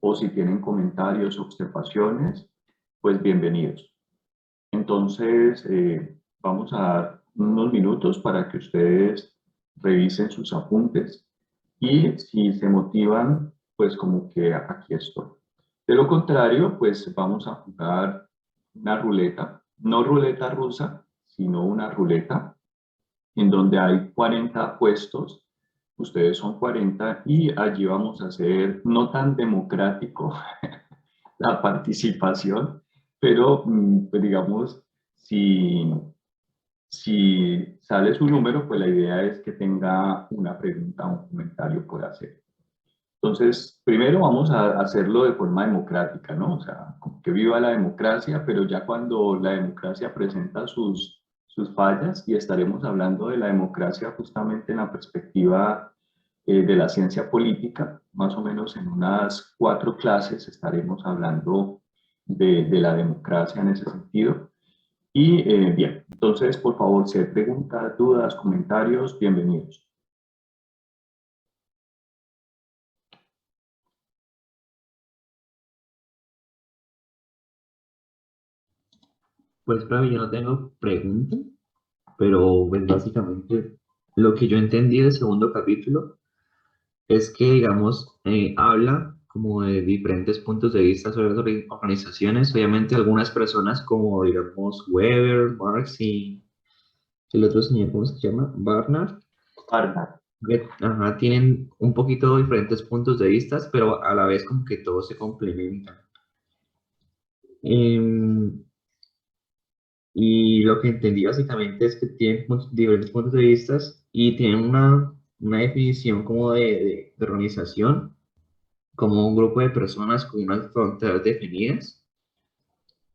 o si tienen comentarios o observaciones, pues bienvenidos. Entonces, vamos a dar unos minutos para que ustedes revisen sus apuntes y si se motivan, pues como que aquí estoy. De lo contrario, pues vamos a jugar una ruleta, no ruleta rusa, sino una ruleta en donde hay 40 puestos, ustedes son 40 y allí vamos a hacer no tan democrático la participación, pero pues digamos, si sale su número, pues la idea es que tenga una pregunta o un comentario por hacer. Entonces, primero vamos a hacerlo de forma democrática, ¿no? O sea, como que viva la democracia, pero ya cuando la democracia presenta sus fallas, y estaremos hablando de la democracia justamente en la perspectiva de la ciencia política, más o menos en unas 4 clases estaremos hablando de la democracia en ese sentido. Y bien, entonces, por favor, si hay preguntas, dudas, comentarios, bienvenidos. Pues para mí yo no tengo pregunta, pero pues básicamente lo que yo entendí del segundo capítulo es que, digamos, habla como de diferentes puntos de vista sobre las organizaciones. Obviamente algunas personas como, digamos, Weber, Marx y el otro señor, ¿cómo se llama? Barnard, Arna. ajá, tienen un poquito diferentes puntos de vista, pero a la vez como que todos se complementan. Em, Y lo que entendí básicamente es que tienen diferentes puntos de vista y tienen una definición como de organización, como un grupo de personas con unas fronteras definidas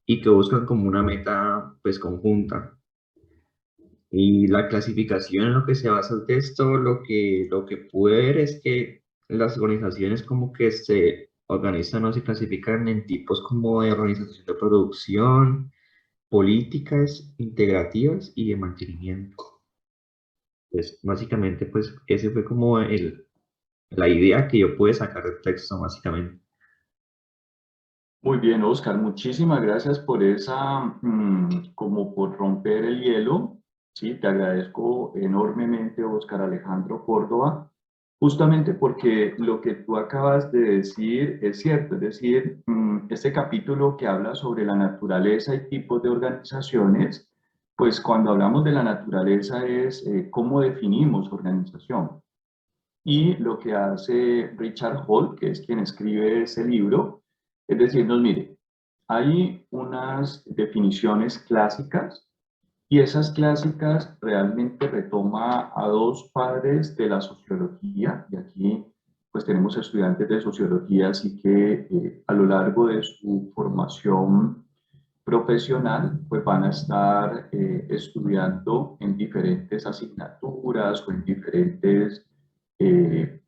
y que buscan como una meta pues conjunta. Y la clasificación en lo que se basa el texto, lo que pude ver es que las organizaciones como que se organizan o se clasifican en tipos como de organización de producción, políticas integrativas y de mantenimiento. Pues básicamente, pues ese fue como la idea que yo pude sacar del texto, básicamente. Muy bien, Oscar, muchísimas gracias por esa, como por romper el hielo. Sí, te agradezco enormemente, Oscar Alejandro Córdoba, justamente porque lo que tú acabas de decir es cierto, es decir, este capítulo que habla sobre la naturaleza y tipos de organizaciones, pues cuando hablamos de la naturaleza es cómo definimos organización. Y lo que hace Richard Hall, que es quien escribe ese libro, es decirnos, mire, hay unas definiciones clásicas y esas clásicas realmente retoma a 2 padres de la sociología, y aquí pues tenemos estudiantes de sociología, así que a lo largo de su formación profesional, pues van a estar estudiando en diferentes asignaturas o en diferentes eh,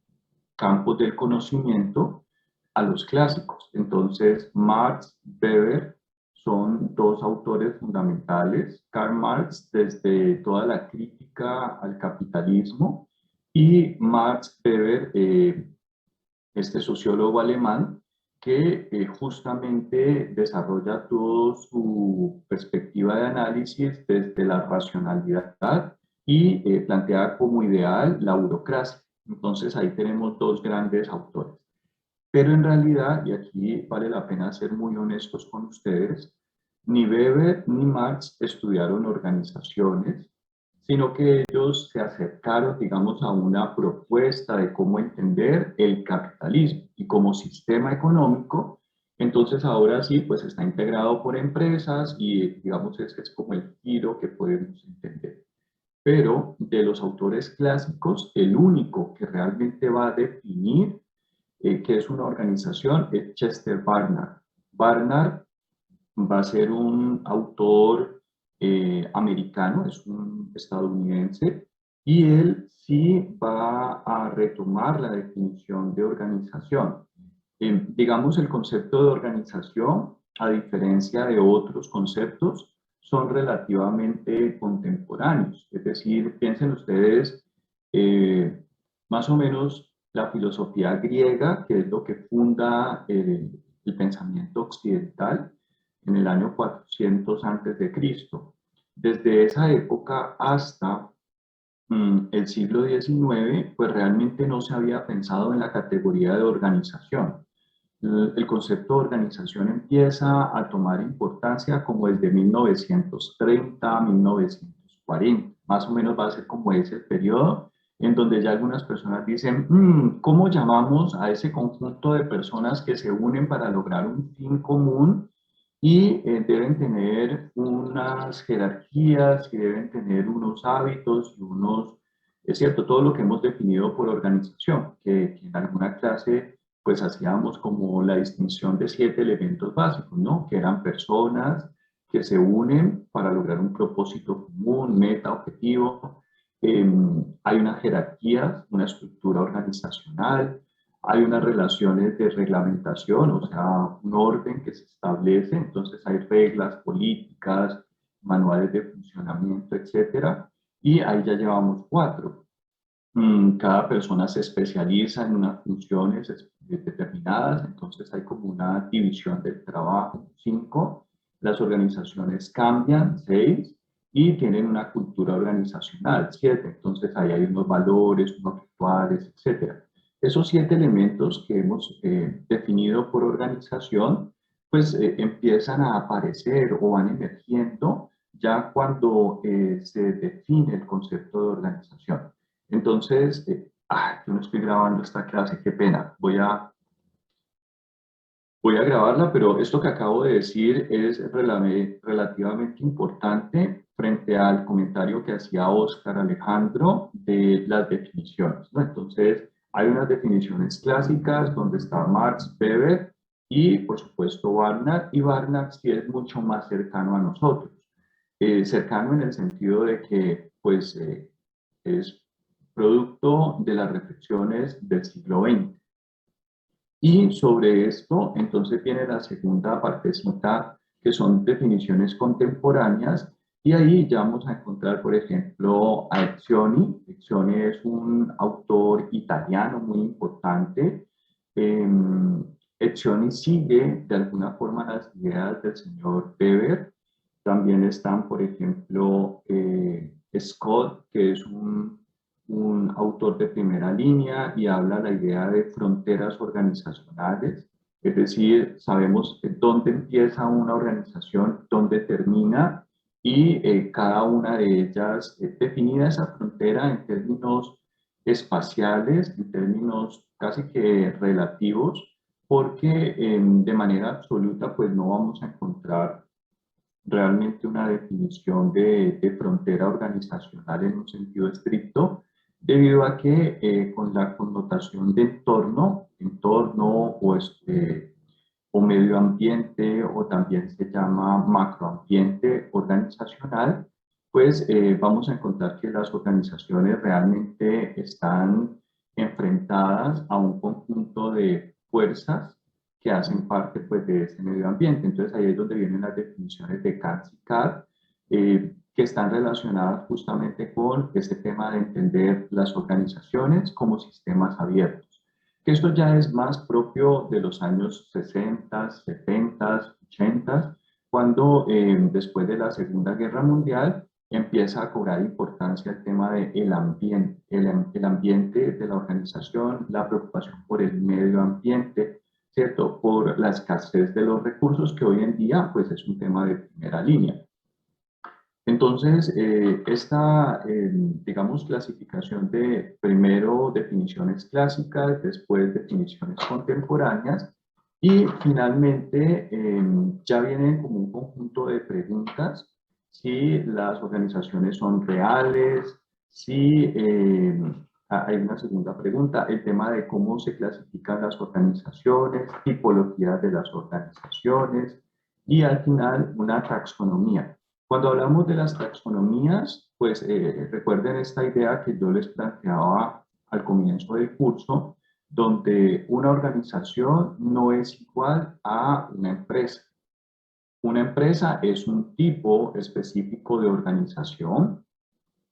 campos del conocimiento a los clásicos. Entonces, Marx, Weber son 2 autores fundamentales. Karl Marx desde toda la crítica al capitalismo y Max Weber, este sociólogo alemán, que justamente desarrolla toda su perspectiva de análisis desde la racionalidad y plantea como ideal la burocracia. Entonces ahí tenemos 2 grandes autores. Pero en realidad, y aquí vale la pena ser muy honestos con ustedes, ni Weber ni Marx estudiaron organizaciones, sino que ellos se acercaron, digamos, a una propuesta de cómo entender el capitalismo y como sistema económico. Entonces ahora sí, pues está integrado por empresas y digamos ese es como el giro que podemos entender. Pero de los autores clásicos, el único que realmente va a definir qué es una organización es Chester Barnard. Barnard va a ser un autor americano, es un estadounidense, y él sí va a retomar la definición de organización. Digamos, el concepto de organización, a diferencia de otros conceptos, son relativamente contemporáneos. Es decir, piensen ustedes, eh, más o menos la filosofía griega, que es lo que funda el pensamiento occidental en el año 400 antes de Cristo. Desde esa época hasta el siglo XIX, pues realmente no se había pensado en la categoría de organización. El concepto de organización empieza a tomar importancia como desde 1930, 1940, más o menos va a ser como ese periodo en donde ya algunas personas dicen, ¿cómo llamamos a ese conjunto de personas que se unen para lograr un fin común? Y deben tener unas jerarquías y deben tener unos hábitos y unos, es cierto, todo lo que hemos definido por organización, que en alguna clase pues hacíamos como la distinción de 7 elementos básicos, ¿no? Que eran personas que se unen para lograr un propósito común, meta, objetivo. Hay una jerarquía, una estructura organizacional, hay unas relaciones de reglamentación, o sea, un orden que se establece, entonces hay reglas políticas, manuales de funcionamiento, etcétera, y ahí ya llevamos 4. Cada persona se especializa en unas funciones determinadas, entonces hay como una división del trabajo. 5, las organizaciones cambian. 6, y tienen una cultura organizacional. 7, entonces ahí hay unos valores, unos rituales, etcétera. Esos 7 elementos que hemos definido por organización, pues empiezan a aparecer o van emergiendo ya cuando se define el concepto de organización. Entonces, yo no estoy grabando esta clase, qué pena. Voy a grabarla, pero esto que acabo de decir es relativamente importante frente al comentario que hacía Óscar Alejandro de las definiciones, ¿no? Entonces, hay unas definiciones clásicas donde está Marx, Weber y, por supuesto, Barnard, y Barnard sí es mucho más cercano a nosotros. Cercano en el sentido de que, pues, es producto de las reflexiones del siglo XX. Y sobre esto, entonces viene la segunda partecita, que son definiciones contemporáneas, y ahí ya vamos a encontrar, por ejemplo, a Etzioni. Etzioni es un autor italiano muy importante. Eh, Etzioni sigue de alguna forma las ideas del señor Weber. También están, por ejemplo, Scott, que es un autor de primera línea y habla la idea de fronteras organizacionales, es decir, sabemos dónde empieza una organización, dónde termina, y cada una de ellas definida esa frontera en términos espaciales, en términos casi que relativos, porque de manera absoluta pues no vamos a encontrar realmente una definición de frontera organizacional en un sentido estricto, debido a que con la connotación de entorno o medio ambiente, o también se llama macroambiente organizacional, pues vamos a encontrar que las organizaciones realmente están enfrentadas a un conjunto de fuerzas que hacen parte pues, de ese medio ambiente. Entonces ahí es donde vienen las definiciones de Katz y Kahl, que están relacionadas justamente con ese tema de entender las organizaciones como sistemas abiertos. Que esto ya es más propio de los años 60, 70, 80, cuando después de la Segunda Guerra Mundial empieza a cobrar importancia el tema del ambiente, el ambiente de la organización, la preocupación por el medio ambiente, ¿cierto? Por la escasez de los recursos que hoy en día pues es un tema de primera línea. Entonces, esta, digamos, clasificación de primero definiciones clásicas, después definiciones contemporáneas y finalmente ya vienen como un conjunto de preguntas si las organizaciones son reales, si hay una segunda pregunta, el tema de cómo se clasifican las organizaciones, tipologías de las organizaciones y al final una taxonomía. Cuando hablamos de las taxonomías, pues recuerden esta idea que yo les planteaba al comienzo del curso, donde una organización no es igual a una empresa. Una empresa es un tipo específico de organización,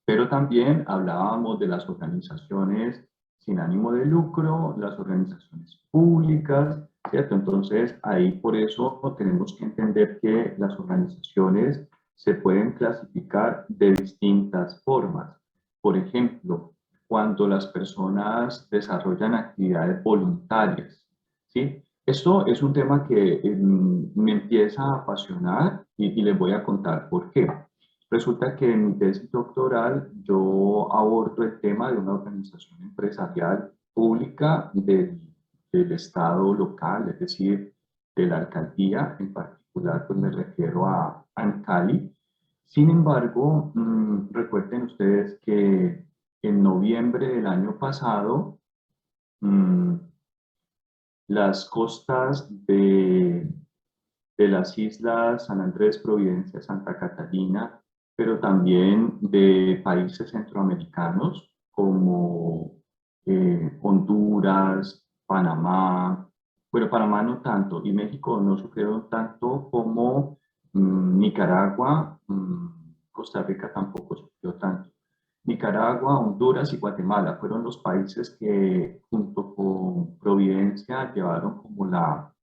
pero también hablábamos de las organizaciones sin ánimo de lucro, las organizaciones públicas, ¿cierto? Entonces, ahí por eso tenemos que entender que las organizaciones se pueden clasificar de distintas formas. Por ejemplo, cuando las personas desarrollan actividades voluntarias, ¿sí? Esto es un tema que me empieza a apasionar y les voy a contar por qué. Resulta que en mi tesis doctoral yo abordo el tema de una organización empresarial pública del estado local, es decir, de la alcaldía, en particular pues me refiero a Ancali. Sin embargo, recuerden ustedes que en noviembre del año pasado, mm, las costas de las islas San Andrés, Providencia, Santa Catalina, pero también de países centroamericanos como Honduras, Panamá, bueno, Panamá no tanto, y México no sufrieron tanto como Nicaragua, Costa Rica tampoco sufrió tanto. Nicaragua, Honduras y Guatemala fueron los países que junto con Providencia llevaron como la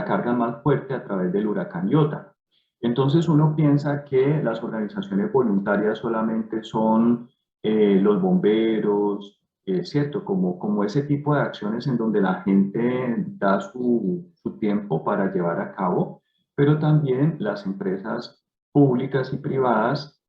carga más fuerte a través del huracán Iota. Entonces uno piensa que las organizaciones voluntarias solamente son los bomberos, ¿cierto? Como ese tipo de acciones en donde la gente da su tiempo para llevar a cabo, pero también las empresas públicas y privadas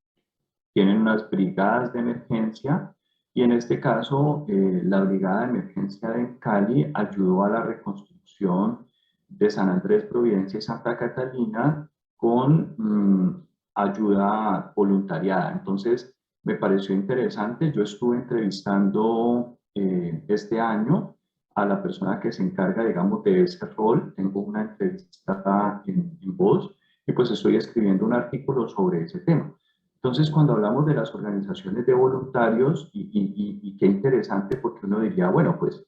tienen unas brigadas de emergencia y en este caso la brigada de emergencia de Cali ayudó a la reconstrucción de San Andrés, Providencia y Santa Catalina con ayuda voluntariada. Entonces me pareció interesante, yo estuve entrevistando este año a la persona que se encarga, digamos, de ese rol, tengo una entrevista en voz y pues estoy escribiendo un artículo sobre ese tema. Entonces, cuando hablamos de las organizaciones de voluntarios, y qué interesante porque uno diría, bueno, pues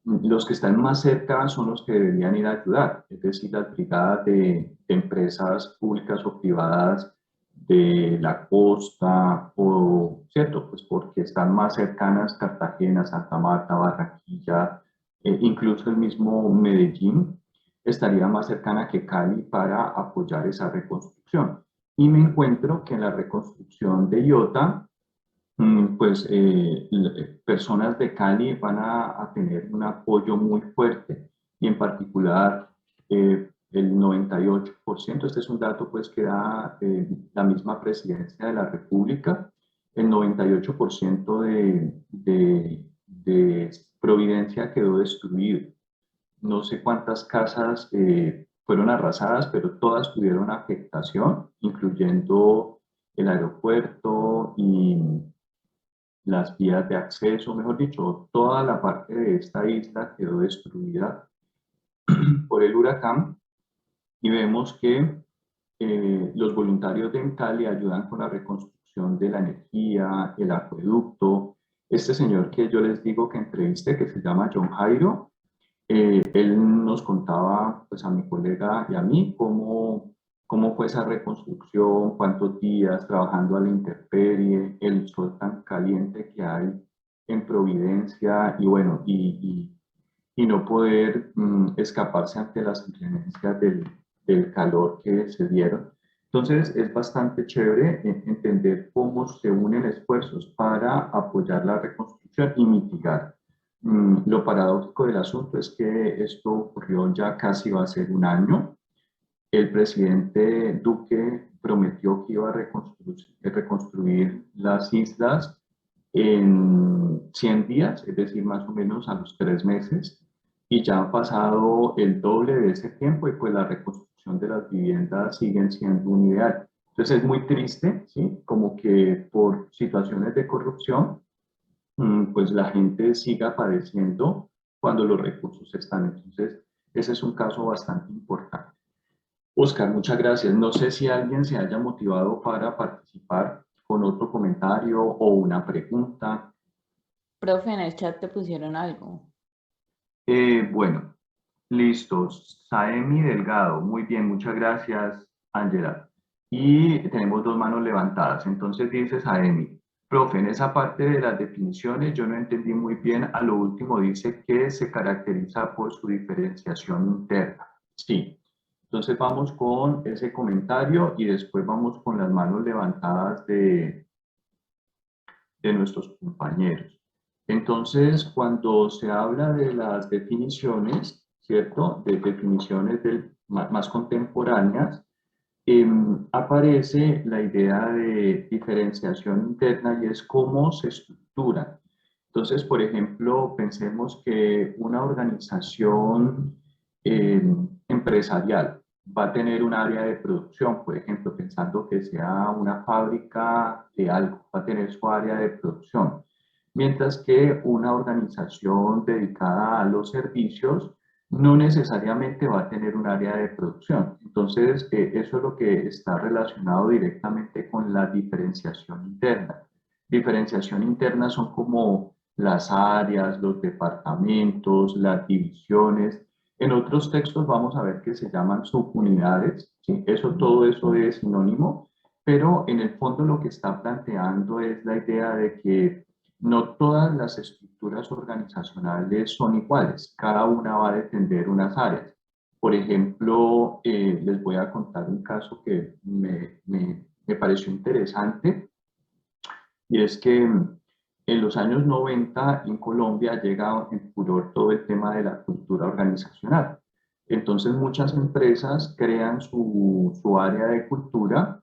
los que están más cerca son los que deberían ir a ayudar, es decir, las brigadas de empresas públicas o privadas de la costa, o, ¿cierto? Pues porque están más cercanas Cartagena, Santa Marta, Barranquilla, incluso el mismo Medellín estaría más cercana que Cali para apoyar esa reconstrucción. Y me encuentro que en la reconstrucción de Iota, pues personas de Cali van a tener un apoyo muy fuerte y en particular el 98%, este es un dato pues que da la misma presidencia de la República, el 98% de Providencia quedó destruido. No sé cuántas casas fueron arrasadas, pero todas tuvieron afectación, incluyendo el aeropuerto y las vías de acceso, mejor dicho, toda la parte de esta isla quedó destruida por el huracán y vemos que los voluntarios de Encali ayudan con la reconstrucción de la energía, el acueducto. Este señor que yo les digo que entrevisté, que se llama John Jairo, él nos contaba pues, a mi colega y a mí cómo fue esa reconstrucción, cuántos días trabajando a la intemperie, el sol tan caliente que hay en Providencia y bueno, y no poder escaparse ante las inclemencias del calor que se dieron. Entonces es bastante chévere entender cómo se unen esfuerzos para apoyar la reconstrucción y mitigar. Lo paradójico del asunto es que esto ocurrió ya casi va a ser un año. El presidente Duque prometió que iba a reconstruir las islas en 100 días, es decir, más o menos a los 3 meses, y ya ha pasado el doble de ese tiempo y pues la reconstrucción de las viviendas siguen siendo un ideal. Entonces es muy triste, ¿sí? Como que por situaciones de corrupción, pues la gente siga padeciendo cuando los recursos están. Entonces, ese es un caso bastante importante. Oscar, muchas gracias. No sé si alguien se haya motivado para participar con otro comentario o una pregunta. Profe, en el chat te pusieron algo. Bueno, listo. Saemi Delgado. Muy bien, muchas gracias, Ángela. Y tenemos dos manos levantadas. Entonces dice Saemi, Profe, en esa parte de las definiciones yo no entendí muy bien. A lo último dice que se caracteriza por su diferenciación interna. Sí. Entonces vamos con ese comentario y después vamos con las manos levantadas de nuestros compañeros. Entonces, cuando se habla de las definiciones, ¿cierto? De definiciones más contemporáneas, aparece la idea de diferenciación interna y es cómo se estructura. Entonces, por ejemplo, pensemos que una organización empresarial va a tener un área de producción, por ejemplo, pensando que sea una fábrica de algo, va a tener su área de producción, mientras que una organización dedicada a los servicios no necesariamente va a tener un área de producción. Entonces, eso es lo que está relacionado directamente con la diferenciación interna. Diferenciación interna son como las áreas, los departamentos, las divisiones. En otros textos vamos a ver que se llaman subunidades, ¿sí? Todo eso es sinónimo, pero en el fondo lo que está planteando es la idea de que no todas las estructuras organizacionales son iguales, cada una va a defender unas áreas. Por ejemplo, les voy a contar un caso que me pareció interesante, y es que en los años 90 en Colombia llega en furor todo el tema de la cultura organizacional. Entonces muchas empresas crean su área de cultura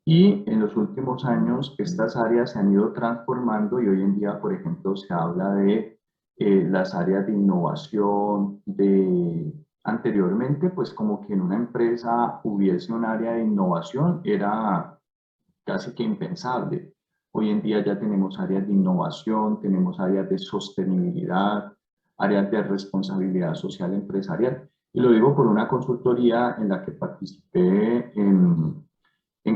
y en los últimos años estas áreas se han ido transformando y hoy en día, por ejemplo, se habla de las áreas de innovación, anteriormente, pues como que en una empresa hubiese un área de innovación era casi que impensable. Hoy en día ya tenemos áreas de innovación, tenemos áreas de sostenibilidad, áreas de responsabilidad social empresarial. Y lo digo por una consultoría en la que participé en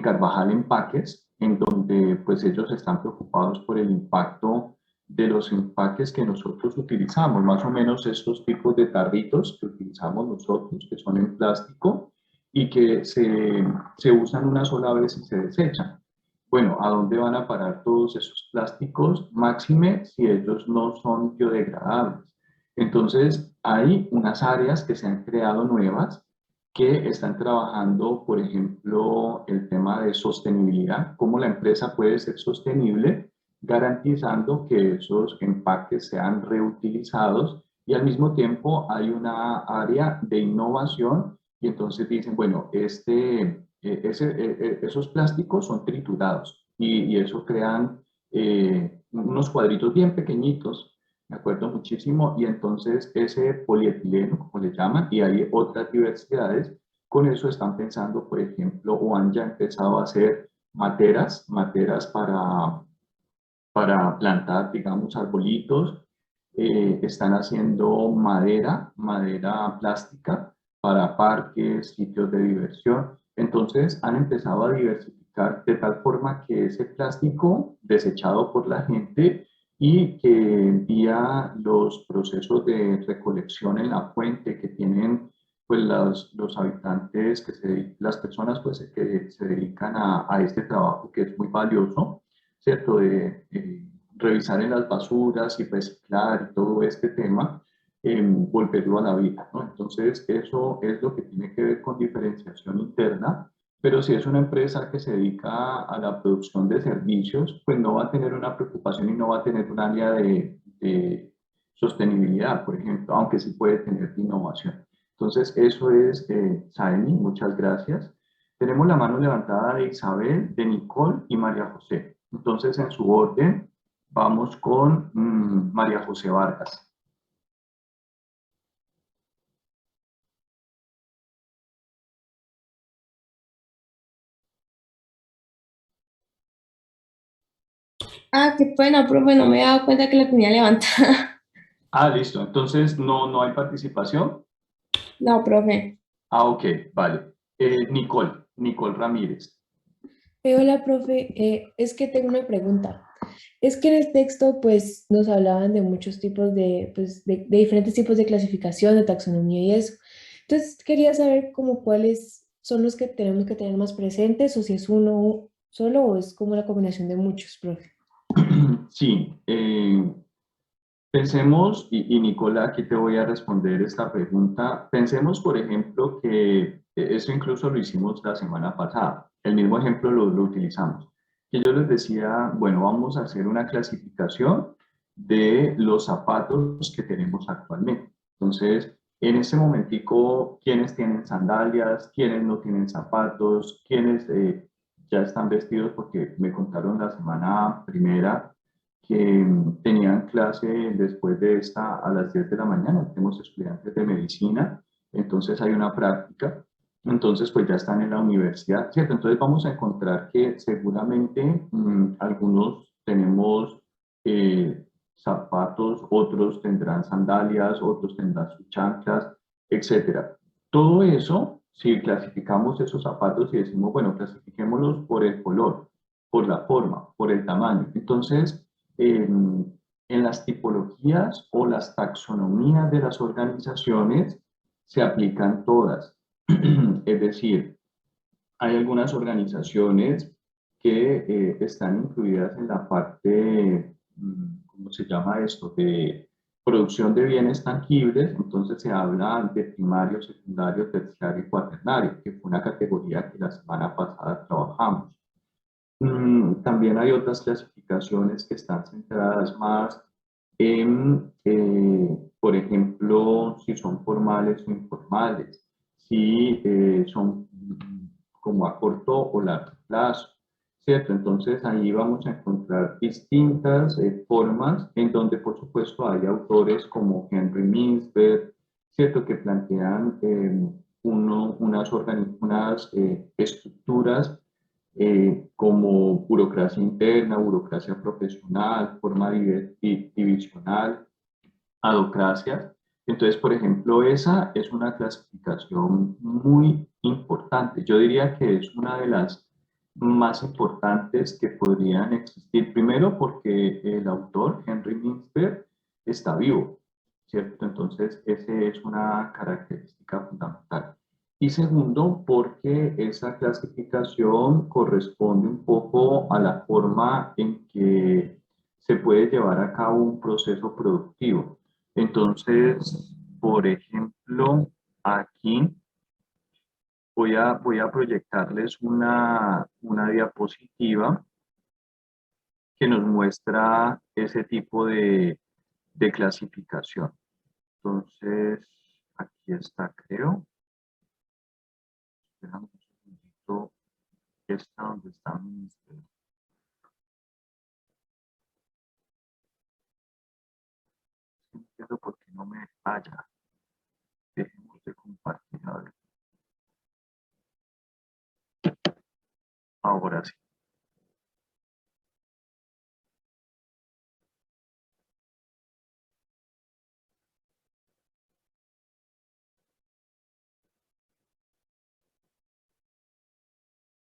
Carvajal Empaques, en donde pues ellos están preocupados por el impacto de los empaques que nosotros utilizamos, más o menos estos tipos de tarritos que utilizamos nosotros, que son en plástico y que se usan una sola vez y se desechan. Bueno, ¿a dónde van a parar todos esos plásticos? Máxime si ellos no son biodegradables. Entonces, hay unas áreas que se han creado nuevas que están trabajando, por ejemplo, el tema de sostenibilidad, cómo la empresa puede ser sostenible, garantizando que esos empaques sean reutilizados y al mismo tiempo hay una área de innovación y entonces dicen, bueno, esos plásticos son triturados y eso crean unos cuadritos bien pequeñitos, me acuerdo muchísimo, y entonces ese polietileno, como le llaman, y hay otras diversidades, con eso están pensando, por ejemplo, o han ya empezado a hacer materas para plantar, digamos, arbolitos, están haciendo madera plástica para parques, sitios de diversión. Entonces han empezado a diversificar de tal forma que ese plástico desechado por la gente y que vía los procesos de recolección en la fuente que tienen pues los habitantes, las personas pues, que se dedican a este trabajo que es muy valioso, ¿cierto? De revisar en las basuras y reciclar y todo este tema, volverlo a la vida, ¿no? Entonces, eso es lo que tiene que ver con diferenciación interna, pero si es una empresa que se dedica a la producción de servicios, pues no va a tener una preocupación y no va a tener un área de sostenibilidad, por ejemplo, aunque sí puede tener de innovación. Entonces, eso es, Saemi, muchas gracias. Tenemos la mano levantada de Isabel, de Nicole y María José. Entonces, en su orden, vamos con María José Vargas. Ah, qué pena, profe, no me he dado cuenta que la tenía levantada. Ah, listo. Entonces, no hay participación. No, profe. Ah, ok, vale. Nicole Ramírez. Hola, profe. Es que tengo una pregunta. Es que en el texto, pues, nos hablaban de muchos tipos de, pues, de diferentes tipos de clasificación, de taxonomía y eso. Entonces, quería saber como cuáles son los que tenemos que tener más presentes o si es uno solo o es como la combinación de muchos, profe. Sí, pensemos, y Nicola, aquí te voy a responder esta pregunta. Pensemos, por ejemplo, que eso incluso lo hicimos la semana pasada. El mismo ejemplo lo utilizamos. Que yo les decía, bueno, vamos a hacer una clasificación de los zapatos que tenemos actualmente. Entonces, en ese momentico, ¿quiénes tienen sandalias? ¿Quiénes no tienen zapatos? ¿Quiénes ya están vestidos? Porque me contaron la semana primera que tenían clase después de esta a las 10 de la mañana. Tenemos estudiantes de medicina, entonces hay una práctica, entonces pues ya están en la universidad, ¿cierto? Entonces vamos a encontrar que seguramente algunos tenemos zapatos, otros tendrán sandalias, otros tendrán sus chanclas, etcétera. Todo eso, si clasificamos esos zapatos y decimos, bueno, clasifiquémoslos por el color, por la forma, por el tamaño. Entonces, en las tipologías o las taxonomías de las organizaciones se aplican todas. Es decir, hay algunas organizaciones que están incluidas en la parte, ¿cómo se llama esto?, de producción de bienes tangibles. Entonces se habla de primario, secundario, terciario y cuaternario, que fue una categoría que la semana pasada trabajamos. También hay otras clasificaciones que están centradas más en, por ejemplo, si son formales o informales, si son como a corto o largo plazo, ¿cierto? Entonces ahí vamos a encontrar distintas formas en donde, por supuesto, hay autores como Henry Mintzberg, ¿cierto? Que plantean unas estructuras como burocracia interna, burocracia profesional, forma divisional, adocracia. Entonces, por ejemplo, esa es una clasificación muy importante. Yo diría que es una de las más importantes que podrían existir. Primero, porque el autor, Henry Mintzberg, está vivo, ¿cierto? Entonces, esa es una característica fundamental. Y segundo, porque esa clasificación corresponde un poco a la forma en que se puede llevar a cabo un proceso productivo. Entonces, por ejemplo, aquí voy a proyectarles una diapositiva que nos muestra ese tipo de clasificación. Entonces, aquí está, creo. Esperamos un segundito. Esta donde está mi... No entiendo por qué no me falla. Dejemos de compartir. A ver. Ahora sí.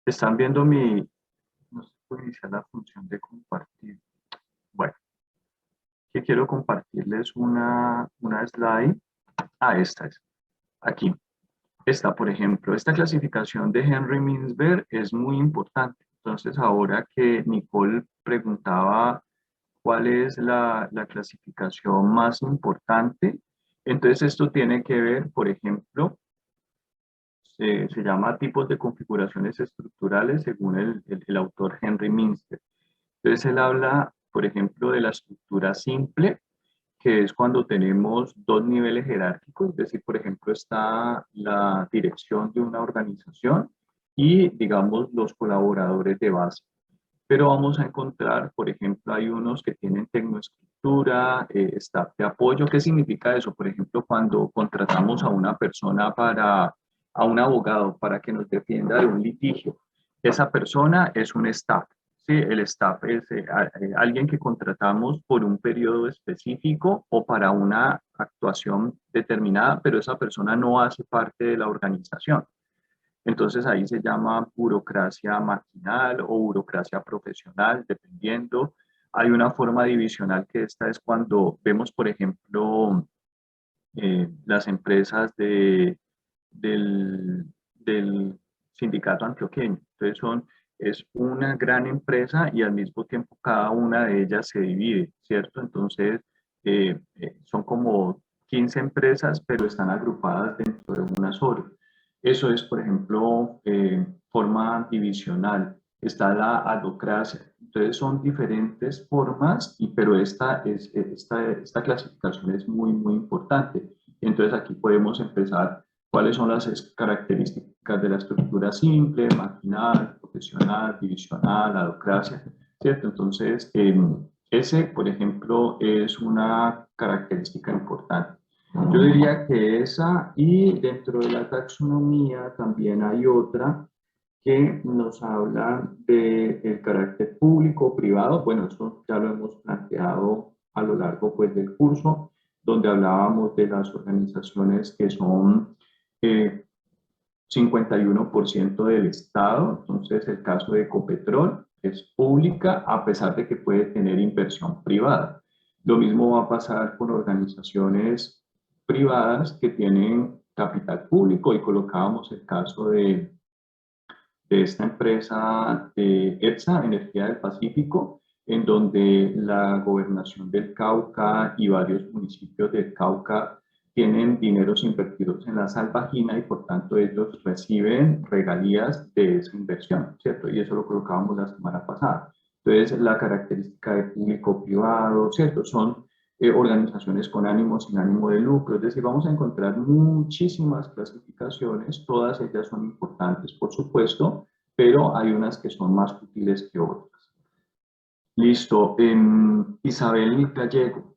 Están viendo mi... No se puede iniciar la función de compartir. Bueno, que quiero compartirles una slide. Ah, esta es. Aquí. Esta, por ejemplo, esta clasificación de Henry Mintzberg es muy importante. Entonces, ahora que Nicole preguntaba cuál es la clasificación más importante, entonces esto tiene que ver, por ejemplo, se llama tipos de configuraciones estructurales según el autor Henry Mintzberg. Entonces, él habla, por ejemplo, de la estructura simple, que es cuando tenemos dos niveles jerárquicos, es decir, por ejemplo, está la dirección de una organización y, digamos, los colaboradores de base. Pero vamos a encontrar, por ejemplo, hay unos que tienen tecnoestructura, staff de apoyo. ¿Qué significa eso? Por ejemplo, cuando contratamos a una persona a un abogado para que nos defienda de un litigio, esa persona es un staff. Sí, el staff es alguien que contratamos por un periodo específico o para una actuación determinada, pero esa persona no hace parte de la organización. Entonces ahí se llama burocracia maquinal o burocracia profesional, dependiendo. Hay una forma divisional que esta es cuando vemos, por ejemplo, las empresas del sindicato antioqueño. Entonces son es una gran empresa y al mismo tiempo cada una de ellas se divide, ¿cierto? Entonces, son como 15 empresas, pero están agrupadas dentro de una sola. Eso es, por ejemplo, forma divisional. Está la adocracia. Entonces, son diferentes formas, pero esta clasificación es muy, muy importante. Entonces, aquí podemos empezar cuáles son las características de la estructura simple, marginal, profesional, divisional, adocracia, ¿cierto? Entonces, ese, por ejemplo, es una característica importante. Yo diría que esa, y dentro de la taxonomía también hay otra que nos habla del carácter público o privado. Bueno, eso ya lo hemos planteado a lo largo pues, del curso, donde hablábamos de las organizaciones que son 51% del Estado. Entonces, el caso de Ecopetrol es pública a pesar de que puede tener inversión privada. Lo mismo va a pasar con organizaciones privadas que tienen capital público, y colocábamos el caso de esta empresa de EPSA, Energía del Pacífico, en donde la gobernación del Cauca y varios municipios del Cauca tienen dineros invertidos en la salvajina y por tanto ellos reciben regalías de esa inversión, ¿cierto? Y eso lo colocábamos la semana pasada. Entonces, la característica de público-privado, ¿cierto? Son organizaciones con ánimo, sin ánimo de lucro, es decir, vamos a encontrar muchísimas clasificaciones, todas ellas son importantes, por supuesto, pero hay unas que son más útiles que otras. Listo. Isabel Gallego.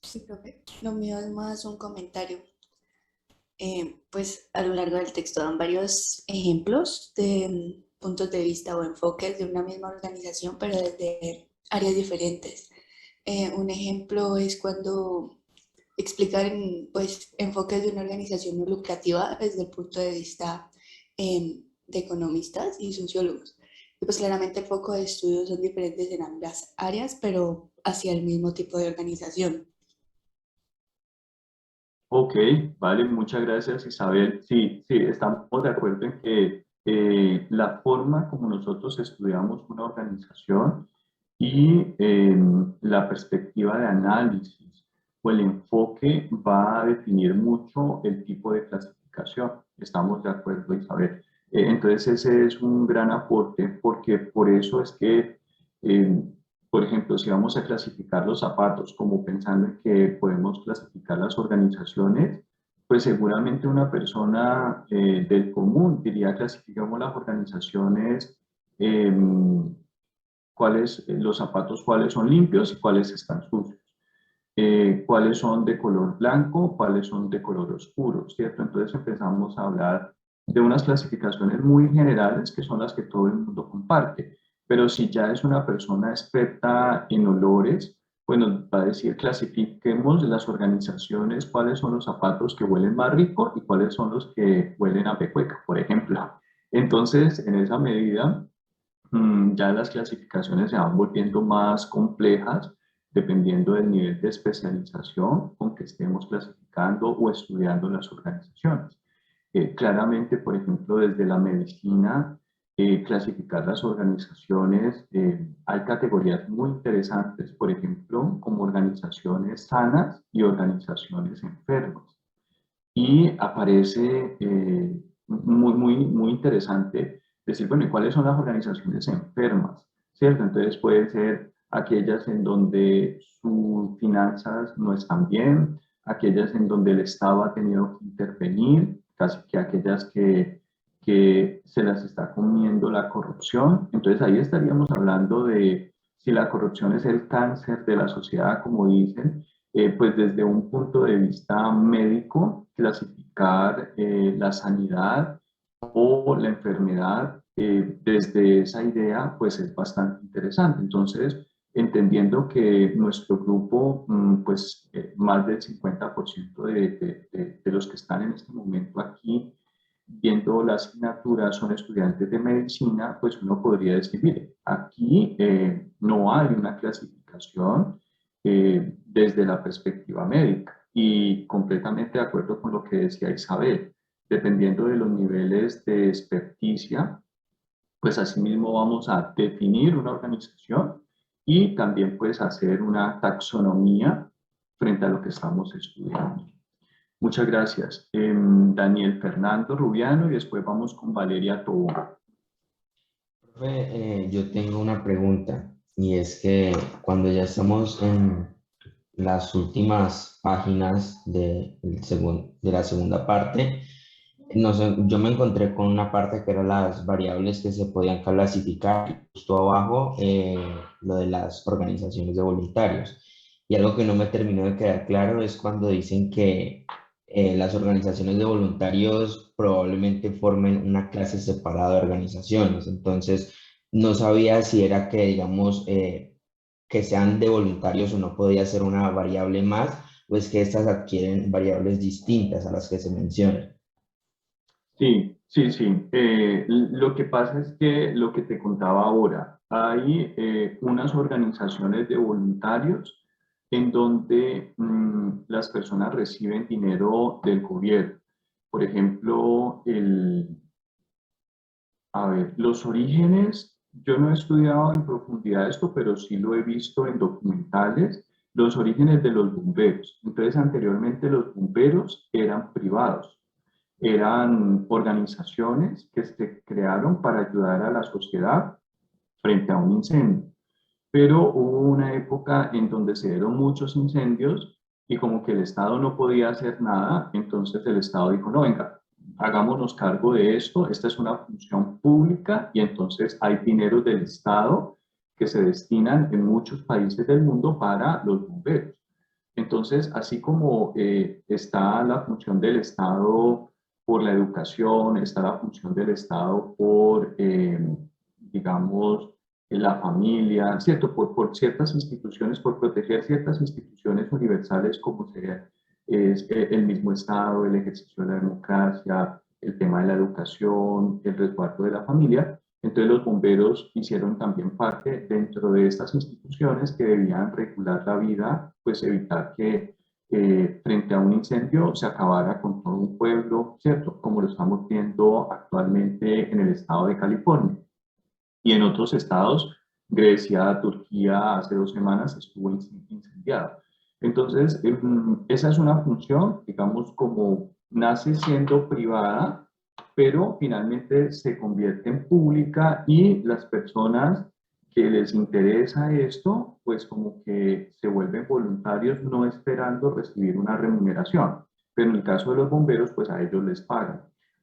Sí, profe. Lo mío es más un comentario. Pues a lo largo del texto dan varios ejemplos de puntos de vista o enfoques de una misma organización, pero desde áreas diferentes. Un ejemplo es cuando explican pues, enfoques de una organización no lucrativa desde el punto de vista de economistas y sociólogos. Y pues claramente el foco de estudio son diferentes en ambas áreas, pero hacia el mismo tipo de organización. Ok, vale, muchas gracias Isabel. Sí, sí, estamos de acuerdo en que la forma como nosotros estudiamos una organización y la perspectiva de análisis o el enfoque va a definir mucho el tipo de clasificación. Estamos de acuerdo, Isabel. Entonces ese es un gran aporte porque por eso es que por ejemplo, si vamos a clasificar los zapatos como pensando en que podemos clasificar las organizaciones, pues seguramente una persona del común diría clasificamos las organizaciones, los zapatos cuáles son limpios y cuáles están sucios, cuáles son de color blanco, cuáles son de color oscuro, ¿cierto? Entonces empezamos a hablar de unas clasificaciones muy generales que son las que todo el mundo comparte. Pero si ya es una persona experta en olores, pues nos va a decir, clasifiquemos las organizaciones, cuáles son los zapatos que huelen más rico y cuáles son los que huelen a pecueca, por ejemplo. Entonces, en esa medida, ya las clasificaciones se van volviendo más complejas dependiendo del nivel de especialización con que estemos clasificando o estudiando las organizaciones. Claramente, por ejemplo, desde la medicina, clasificar las organizaciones, hay categorías muy interesantes, por ejemplo, como organizaciones sanas y organizaciones enfermas. Y aparece muy interesante decir, bueno, ¿y cuáles son las organizaciones enfermas? ¿Cierto? Entonces puede ser aquellas en donde sus finanzas no están bien, aquellas en donde el Estado ha tenido que intervenir, casi que aquellas que se las está comiendo la corrupción. Entonces ahí estaríamos hablando de si la corrupción es el cáncer de la sociedad, como dicen, pues desde un punto de vista médico, clasificar la sanidad o la enfermedad desde esa idea, pues es bastante interesante. Entonces, entendiendo que nuestro grupo, pues más del 50% de los que están en este momento aquí viendo la asignatura son estudiantes de medicina, pues uno podría decir, mire, aquí no hay una clasificación desde la perspectiva médica, y completamente de acuerdo con lo que decía Isabel, dependiendo de los niveles de experticia pues asimismo vamos a definir una organización y también pues hacer una taxonomía frente a lo que estamos estudiando. Muchas gracias. Daniel Fernando Rubiano y después vamos con Valeria Tobón. Profe, yo tengo una pregunta y es que cuando ya estamos en las últimas páginas de la segunda parte, no sé, yo me encontré con una parte que eran las variables que se podían clasificar, justo abajo lo de las organizaciones de voluntarios. Y algo que no me terminó de quedar claro es cuando dicen que las organizaciones de voluntarios probablemente formen una clase separada de organizaciones. Entonces, no sabía si era que, digamos, que sean de voluntarios o no podía ser una variable más, o es que estas adquieren variables distintas a las que se mencionan. Sí, sí, sí. Lo que pasa es que lo que te contaba ahora, hay unas organizaciones de voluntarios en donde las personas reciben dinero del gobierno. Por ejemplo, a ver, los orígenes, yo no he estudiado en profundidad esto, pero sí lo he visto en documentales, los orígenes de los bomberos. Entonces, anteriormente los bomberos eran privados, eran organizaciones que se crearon para ayudar a la sociedad frente a un incendio. Pero hubo una época en donde se dieron muchos incendios y como que el Estado no podía hacer nada, entonces el Estado dijo, no, venga, hagámonos cargo de esto, esta es una función pública y entonces hay dinero del Estado que se destinan en muchos países del mundo para los bomberos. Entonces, así como está la función del Estado por la educación, está la función del Estado por, digamos, la familia, ¿cierto? Por ciertas instituciones, por proteger ciertas instituciones universales como sería el mismo Estado, el ejercicio de la democracia, el tema de la educación, el resguardo de la familia. Entonces los bomberos hicieron también parte dentro de estas instituciones que debían regular la vida, pues evitar que frente a un incendio se acabara con todo un pueblo, ¿cierto? Como lo estamos viendo actualmente en el estado de California. Y en otros estados, Grecia, Turquía, hace 2 semanas estuvo incendiada. Entonces, esa es una función, digamos, como nace siendo privada, pero finalmente se convierte en pública y las personas que les interesa esto, pues como que se vuelven voluntarios no esperando recibir una remuneración. Pero en el caso de los bomberos, pues a ellos les pagan.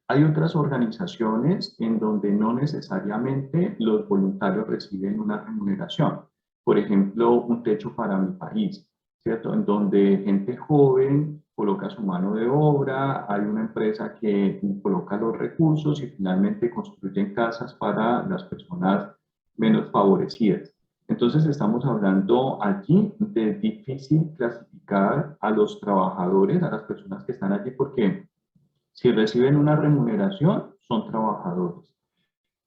Hay otras organizaciones en donde no necesariamente los voluntarios reciben una remuneración. Por ejemplo, Un Techo para mi País, ¿cierto? En donde gente joven coloca su mano de obra, hay una empresa que coloca los recursos y finalmente construyen casas para las personas menos favorecidas. Entonces estamos hablando allí de difícil clasificar a los trabajadores, a las personas que están allí, porque si reciben una remuneración, son trabajadores,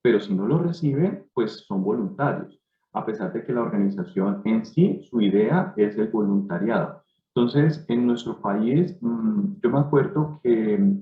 pero si no lo reciben, pues son voluntarios, a pesar de que la organización en sí, su idea es el voluntariado. Entonces, en nuestro país, yo me acuerdo que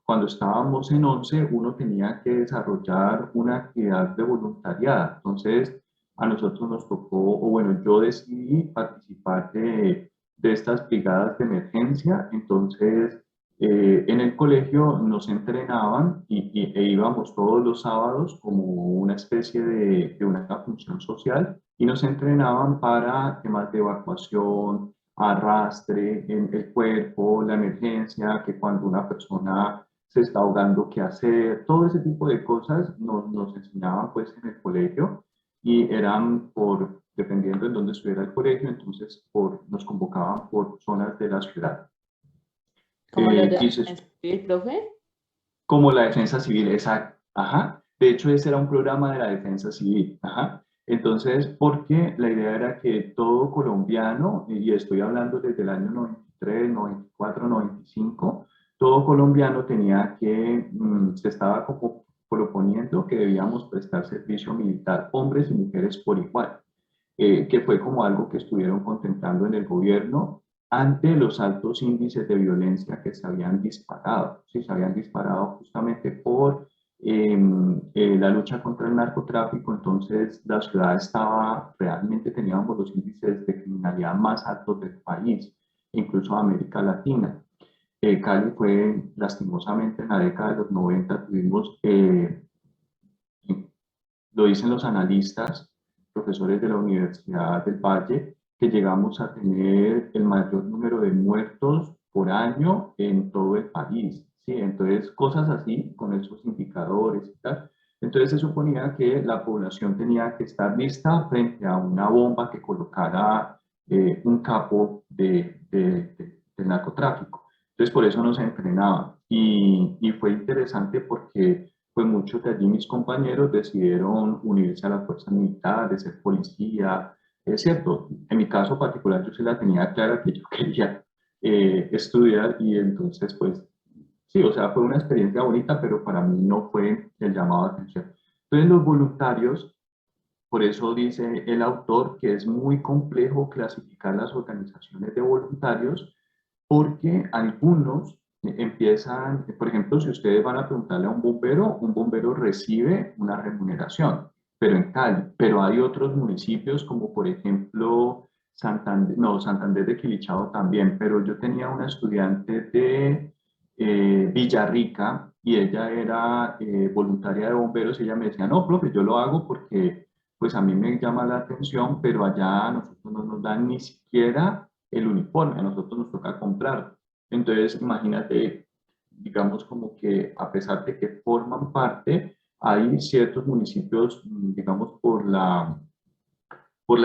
cuando estábamos en 11, uno tenía que desarrollar una actividad de voluntariado. Entonces, a nosotros nos tocó, o bueno, yo decidí participar de estas brigadas de emergencia. Entonces, en el colegio nos entrenaban e íbamos todos los sábados como una especie de una función social y nos entrenaban para temas de evacuación, arrastre en el cuerpo, la emergencia, que cuando una persona se está ahogando, qué hacer, todo ese tipo de cosas nos enseñaban pues en el colegio y eran dependiendo en dónde estuviera el colegio, entonces nos convocaban por zonas de la ciudad. ¿Como los de Dices, el profe? como la defensa civil, exacto. Ajá. De hecho, ese era un programa de la defensa civil. Ajá. Entonces, porque la idea era que todo colombiano, y estoy hablando desde el año 93, 94, 95, todo colombiano tenía que, se estaba como proponiendo que debíamos prestar servicio militar, hombres y mujeres por igual, que fue como algo que estuvieron contemplando en el gobierno ante los altos índices de violencia que se habían disparado. Sí, se habían disparado justamente por la lucha contra el narcotráfico, entonces la ciudad teníamos los índices de criminalidad más altos del país, incluso de América Latina. Cali fue, lastimosamente, en la década de los 90 tuvimos, lo dicen los analistas, profesores de la Universidad del Valle, que llegamos a tener el mayor número de muertos por año en todo el país, ¿sí? Entonces, cosas así, con esos indicadores y tal. Entonces, se suponía que la población tenía que estar lista frente a una bomba que colocara un capo del narcotráfico. Entonces, por eso no se enfrenaba. Y fue interesante porque pues muchos de allí mis compañeros decidieron unirse a la fuerza militar, de ser policía. Es cierto, en mi caso particular yo sí la tenía clara que yo quería estudiar y entonces pues sí, o sea, fue una experiencia bonita, pero para mí no fue el llamado de atención. Entonces los voluntarios, por eso dice el autor que es muy complejo clasificar las organizaciones de voluntarios porque algunos empiezan, por ejemplo, si ustedes van a preguntarle a un bombero recibe una remuneración, pero en Cali, pero hay otros municipios como por ejemplo Santander, no, Santander de Quilichao también, pero yo tenía una estudiante de Villarrica y ella era voluntaria de bomberos y ella me decía, no, profe, yo lo hago porque pues a mí me llama la atención, pero allá a nosotros no nos dan ni siquiera el uniforme, a nosotros nos toca comprar. Entonces, imagínate, digamos como que a pesar de que forman parte, hay ciertos municipios, digamos, por la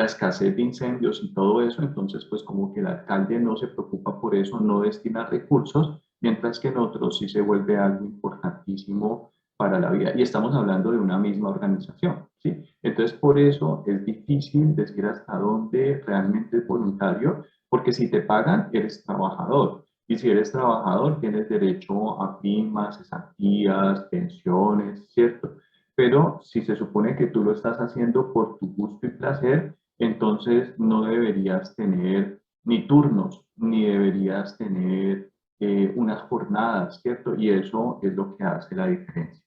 escasez de incendios y todo eso, entonces pues como que el alcalde no se preocupa por eso, no destina recursos, mientras que en otros sí se vuelve algo importantísimo para la vida. Y estamos hablando de una misma organización, ¿sí? Entonces por eso es difícil decir hasta dónde realmente es voluntario, porque si te pagan, eres trabajador. Y si eres trabajador, tienes derecho a primas, cesantías, pensiones, ¿cierto? Pero si se supone que tú lo estás haciendo por tu gusto y placer, entonces no deberías tener ni turnos, ni deberías tener unas jornadas, ¿cierto? Y eso es lo que hace la diferencia.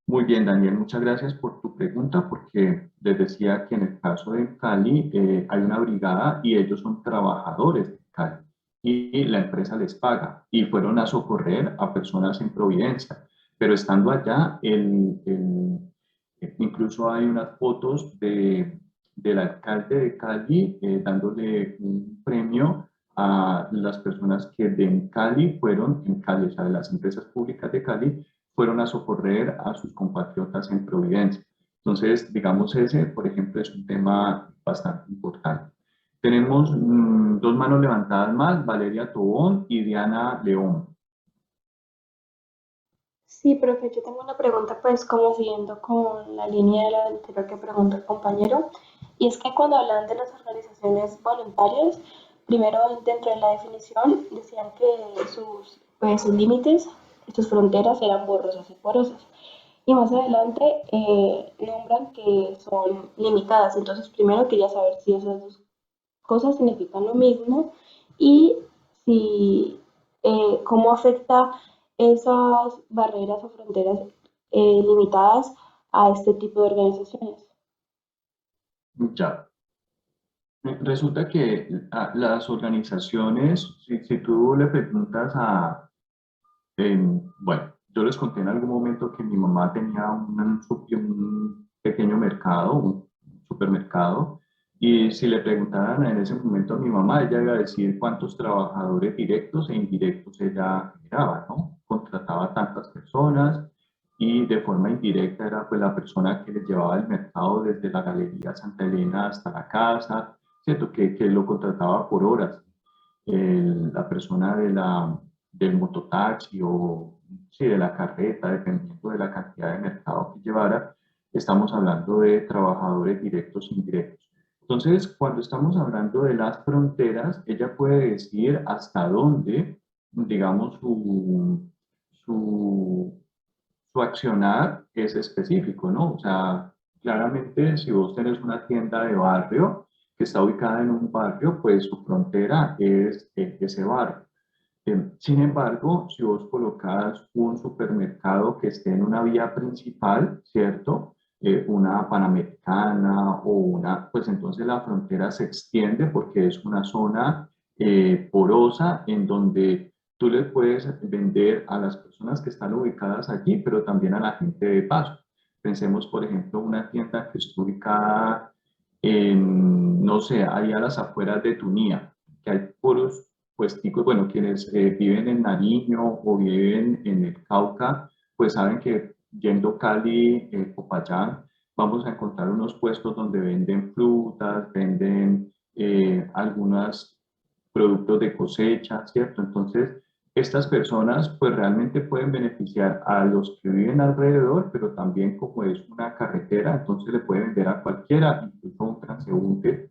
Muy bien, Daniel, muchas gracias por tu pregunta, porque les decía que en el caso de Cali hay una brigada y ellos son trabajadores de Cali y la empresa les paga y fueron a socorrer a personas en Providencia. Pero estando allá, incluso hay unas fotos del alcalde de Cali dándole un premio a las personas que de Cali fueron, en Cali, o sea, de las empresas públicas de Cali, fueron a socorrer a sus compatriotas en Providencia. Entonces, digamos, ese, por ejemplo, es un tema bastante importante. Tenemos dos manos levantadas más, Valeria Tobón y Diana León. Sí, profe, yo tengo una pregunta, pues como siguiendo con la línea de la anterior que preguntó el compañero, y es que cuando hablan de las organizaciones voluntarias, primero dentro de la definición decían que sus límites, sus fronteras eran borrosas y porosas, y más adelante nombran que son limitadas. Entonces, primero quería saber si esas dos cosas significan lo mismo y si cómo afecta esas barreras o fronteras limitadas a este tipo de organizaciones. Ya. Resulta que las organizaciones, si tú le preguntas bueno, yo les conté en algún momento que mi mamá tenía un pequeño mercado, un supermercado, y si le preguntaran en ese momento a mi mamá, ella iba a decir cuántos trabajadores directos e indirectos ella generaba, ¿no? Contrataba tantas personas y de forma indirecta era pues la persona que les llevaba el mercado desde la Galería Santa Elena hasta la casa, ¿cierto? Que lo contrataba por horas. La persona del mototaxi o sí, de la carreta, dependiendo de la cantidad de mercado que llevara, estamos hablando de trabajadores directos e indirectos. Entonces, cuando estamos hablando de las fronteras, ella puede decir hasta dónde, digamos, su accionar es específico, ¿no? O sea, claramente si vos tenés una tienda de barrio que está ubicada en un barrio, pues su frontera es ese barrio. Sin embargo, si vos colocas un supermercado que esté en una vía principal, ¿cierto? Una Panamericana o una, pues entonces la frontera se extiende porque es una zona porosa en donde tú le puedes vender a las personas que están ubicadas allí, pero también a la gente de paso. Pensemos, por ejemplo, una tienda que está ubicada en, no sé, ahí a las afueras de Tunía, que hay puros puesticos, bueno, quienes viven en Nariño o viven en el Cauca, pues saben que yendo Cali, Popayán, vamos a encontrar unos puestos donde venden frutas, venden algunos productos de cosecha, ¿cierto? Entonces, estas personas pues realmente pueden beneficiar a los que viven alrededor, pero también como es una carretera, entonces le pueden vender a cualquiera, incluso a un transeúnte,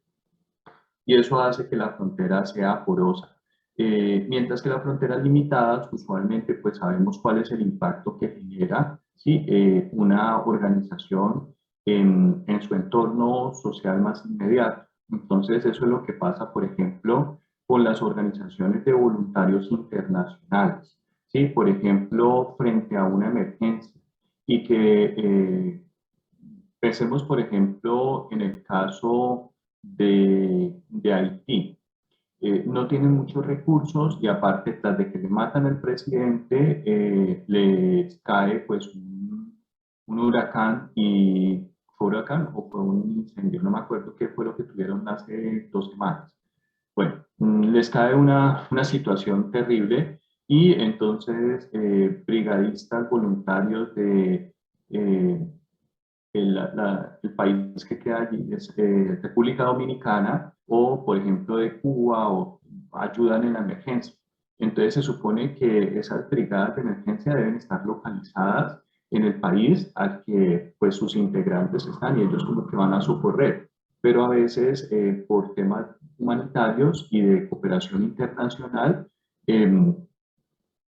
y eso hace que la frontera sea porosa. Mientras que las fronteras limitadas, usualmente pues sabemos cuál es el impacto que genera, ¿sí? Una organización en su entorno social más inmediato. Entonces eso es lo que pasa, por ejemplo, con las organizaciones de voluntarios internacionales, ¿sí? Por ejemplo, frente a una emergencia y que pensemos, por ejemplo, en el caso de Haití. No tienen muchos recursos y aparte, tras de que le matan al presidente, les cae pues un huracán y fue huracán o fue un incendio, no me acuerdo qué fue lo que tuvieron hace 2 semanas. Bueno, les cae una situación terrible y entonces brigadistas voluntarios de el país que queda allí es República Dominicana o, por ejemplo, de Cuba o ayudan en la emergencia. Entonces se supone que esas brigadas de emergencia deben estar localizadas en el país al que pues sus integrantes están y ellos como que van a socorrer. Pero a veces por temas humanitarios y de cooperación internacional,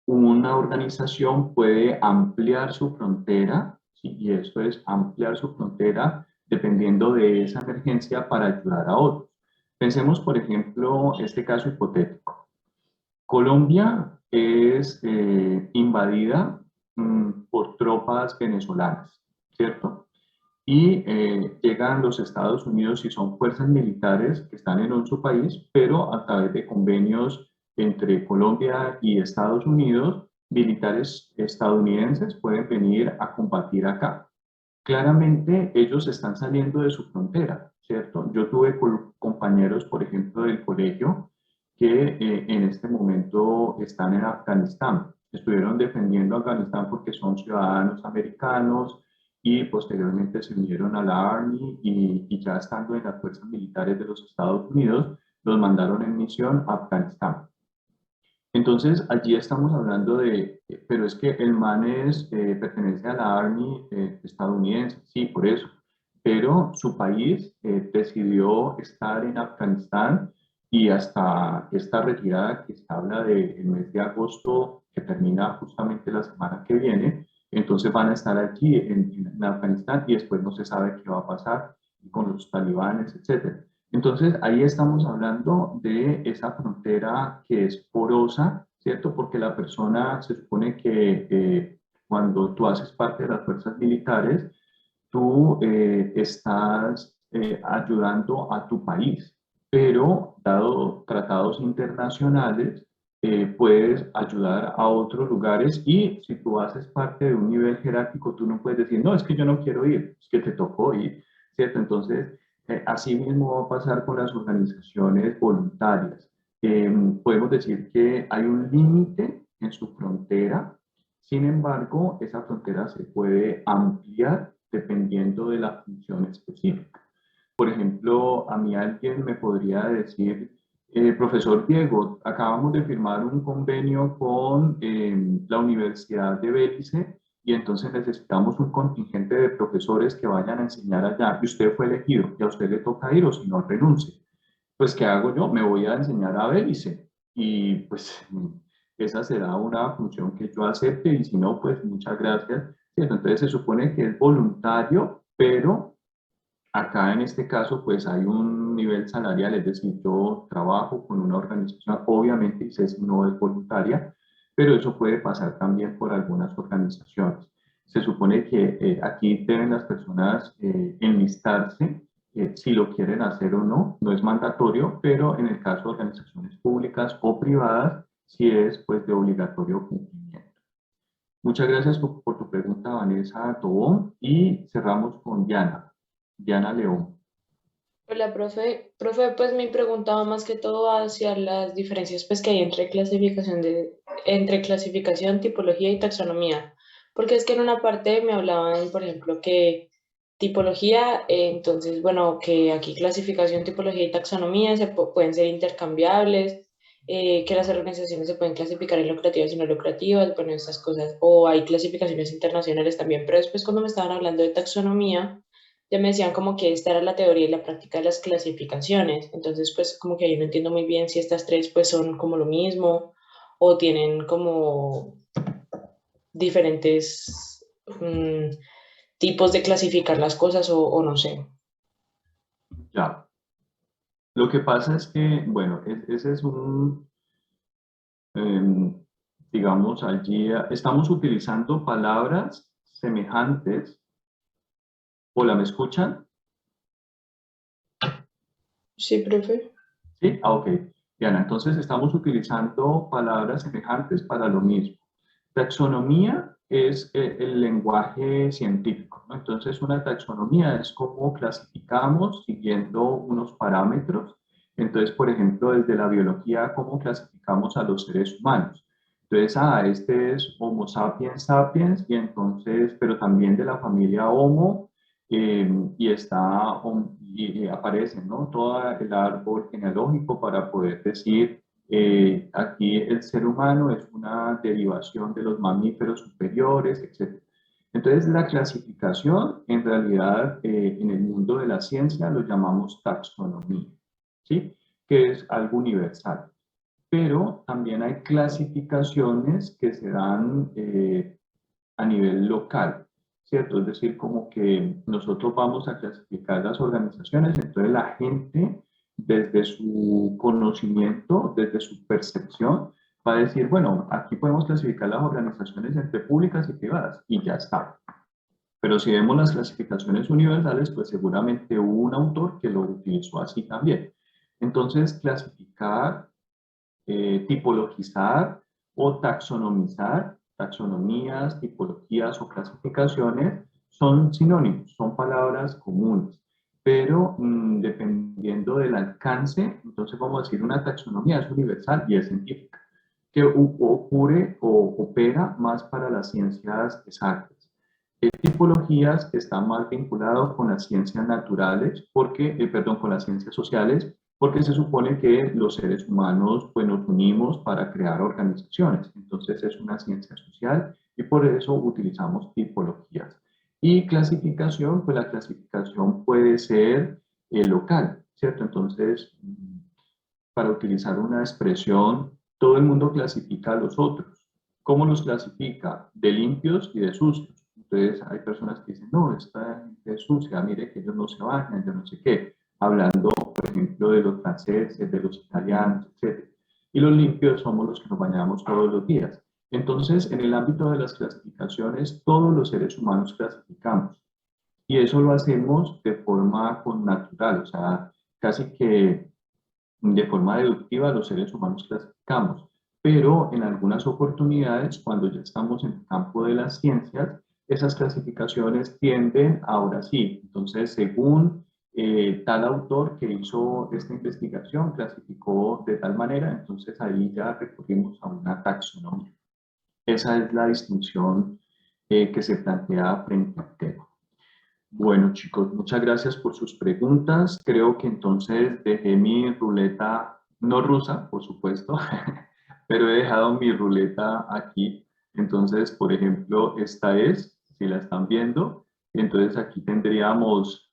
una organización puede ampliar su frontera, ¿sí? Y esto es ampliar su frontera dependiendo de esa emergencia para ayudar a otros. Pensemos, por ejemplo, este caso hipotético. Colombia es invadida por tropas venezolanas, ¿cierto? Y llegan los Estados Unidos y son fuerzas militares que están en nuestro país, pero a través de convenios entre Colombia y Estados Unidos, militares estadounidenses pueden venir a combatir acá. Claramente ellos están saliendo de su frontera, ¿cierto? Yo tuve compañeros, por ejemplo, del colegio que en este momento están en Afganistán. Estuvieron defendiendo Afganistán porque son ciudadanos americanos y posteriormente se unieron a la Army y ya estando en las fuerzas militares de los Estados Unidos, los mandaron en misión a Afganistán. Entonces, allí estamos hablando de, pero es que el man pertenece a la Army estadounidense, sí, por eso, pero su país decidió estar en Afganistán y hasta esta retirada que se habla del mes de agosto, que termina justamente la semana que viene, entonces van a estar aquí en Afganistán y después no se sabe qué va a pasar con los talibanes, etcétera. Entonces, ahí estamos hablando de esa frontera que es porosa, ¿cierto? Porque la persona se supone que cuando tú haces parte de las fuerzas militares, tú estás ayudando a tu país, pero dado tratados internacionales, puedes ayudar a otros lugares y si tú haces parte de un nivel jerárquico, tú no puedes decir, no, es que yo no quiero ir, es que te tocó ir, ¿cierto? Entonces, así mismo va a pasar con las organizaciones voluntarias. Podemos decir que hay un límite en su frontera, sin embargo, esa frontera se puede ampliar dependiendo de la función específica. Por ejemplo, a mí alguien me podría decir, profesor Diego, acabamos de firmar un convenio con la Universidad de Belice y entonces necesitamos un contingente de profesores que vayan a enseñar allá y usted fue elegido y a usted le toca ir o si no renuncie. Pues, ¿qué hago yo? Me voy a enseñar a Belice y pues esa será una función que yo acepte y si no, pues muchas gracias. ¿Cierto? Entonces se supone que es voluntario, pero acá en este caso pues hay un nivel salarial, es decir, yo trabajo con una organización, obviamente ICESI no es voluntaria, pero eso puede pasar también por algunas organizaciones. Se supone que aquí deben las personas enlistarse si lo quieren hacer o no, no es mandatorio, pero en el caso de organizaciones públicas o privadas, sí es pues de obligatorio cumplimiento. Muchas gracias por tu pregunta, Vanessa Tobón, y cerramos con Diana. Diana León. Hola, profe. Profe, pues mi pregunta va más que todo hacia las diferencias pues, que hay entre clasificación, tipología y taxonomía. Porque es que en una parte me hablaban, por ejemplo, que tipología, entonces, bueno, que aquí clasificación, tipología y taxonomía pueden ser intercambiables, que las organizaciones se pueden clasificar en lucrativas y no lucrativas, bueno, estas cosas. O hay clasificaciones internacionales también, pero después cuando me estaban hablando de taxonomía, ya me decían como que esta era la teoría y la práctica de las clasificaciones. Entonces, pues como que yo no entiendo muy bien si estas tres pues son como lo mismo o tienen como diferentes tipos de clasificar las cosas o no sé. Ya. Lo que pasa es que, bueno, ese es digamos, allí estamos utilizando palabras semejantes. Hola, ¿me escuchan? Sí, profe. Sí, ok. Diana, entonces estamos utilizando palabras semejantes para lo mismo. Taxonomía es el lenguaje científico, ¿no? Entonces, una taxonomía es cómo clasificamos siguiendo unos parámetros. Entonces, por ejemplo, desde la biología, cómo clasificamos a los seres humanos. Entonces, este es Homo sapiens sapiens, y entonces, pero también de la familia Homo, y está, y aparece, ¿no? Todo el árbol genealógico para poder decir aquí el ser humano es una derivación de los mamíferos superiores, etc. Entonces, la clasificación, en realidad, en el mundo de la ciencia lo llamamos taxonomía, ¿sí? Que es algo universal. Pero también hay clasificaciones que se dan a nivel local, ¿cierto? Es decir, como que nosotros vamos a clasificar las organizaciones, entonces la gente desde su conocimiento, desde su percepción, va a decir, bueno, aquí podemos clasificar las organizaciones entre públicas y privadas, y ya está. Pero si vemos las clasificaciones universales, pues seguramente hubo un autor que lo utilizó así también. Entonces, clasificar, tipologizar o taxonomizar, taxonomías, tipologías o clasificaciones son sinónimos, son palabras comunes, pero dependiendo del alcance, entonces vamos a decir una taxonomía es universal y es científica, que ocurre o opera más para las ciencias exactas. Tipologías están más vinculadas con las ciencias naturales, porque, perdón, con las ciencias sociales, porque se supone que los seres humanos pues, nos unimos para crear organizaciones. Entonces es una ciencia social y por eso utilizamos tipologías. Y clasificación, pues la clasificación puede ser local, ¿cierto? Entonces, para utilizar una expresión, todo el mundo clasifica a los otros. ¿Cómo los clasifica? De limpios y de sucios. Entonces hay personas que dicen, no, esta gente es sucia, mire que ellos no se bañan, yo no sé qué. Hablando, por ejemplo, de los franceses, de los italianos, etc. Y los limpios somos los que nos bañamos todos los días. Entonces, en el ámbito de las clasificaciones, todos los seres humanos clasificamos. Y eso lo hacemos de forma connatural, o sea, casi que de forma deductiva los seres humanos clasificamos, pero en algunas oportunidades, cuando ya estamos en el campo de las ciencias, esas clasificaciones tienden, ahora sí, entonces según tal autor que hizo esta investigación clasificó de tal manera, entonces ahí ya recurrimos a una taxonomía. Esa es la distinción que se plantea frente al tema. Bueno, chicos, muchas gracias por sus preguntas. Creo que entonces dejé mi ruleta, no rusa, por supuesto, pero he dejado mi ruleta aquí. Entonces, por ejemplo, esta es, si la están viendo, entonces aquí tendríamos